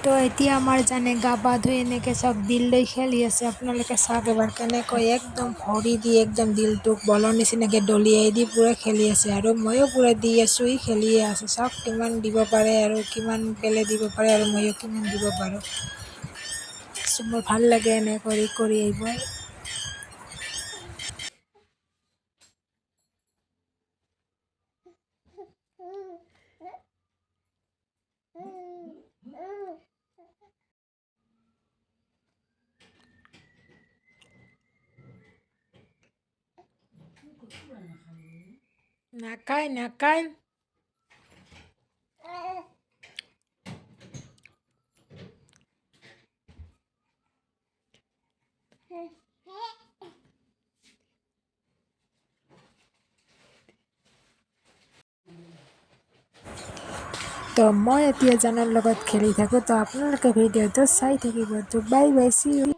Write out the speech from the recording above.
তো এতিয়া আমাৰ জানে গা পা ধুই এনেকৈ চাওক দিল লৈ খেলি আছে। আপোনালোকে চাওক এবাৰ কেনেকৈ একদম ভৰি দি একদম দিলটোক বলৰ নিচিনাকৈ দলিয়াই দি পূৰা খেলি আছে। আৰু ময়ো পূৰা দি আছোঁ, ই খেলিয়ে আছে। চাওক কিমান দিব পাৰে আৰু কিমান পেলাই দিব পাৰে আৰু ময়ো কিমান দিব পাৰোঁ। মোৰ ভাল লাগে এনে কৰি এইবোৰ। নাখায়। তো মই এতিয়া জানৰ লগত খেলি থাকোঁ। তো আপোনালোকে ভিডিঅ'টো চাই থাকিব। তো বাই বাই, চি ইউ।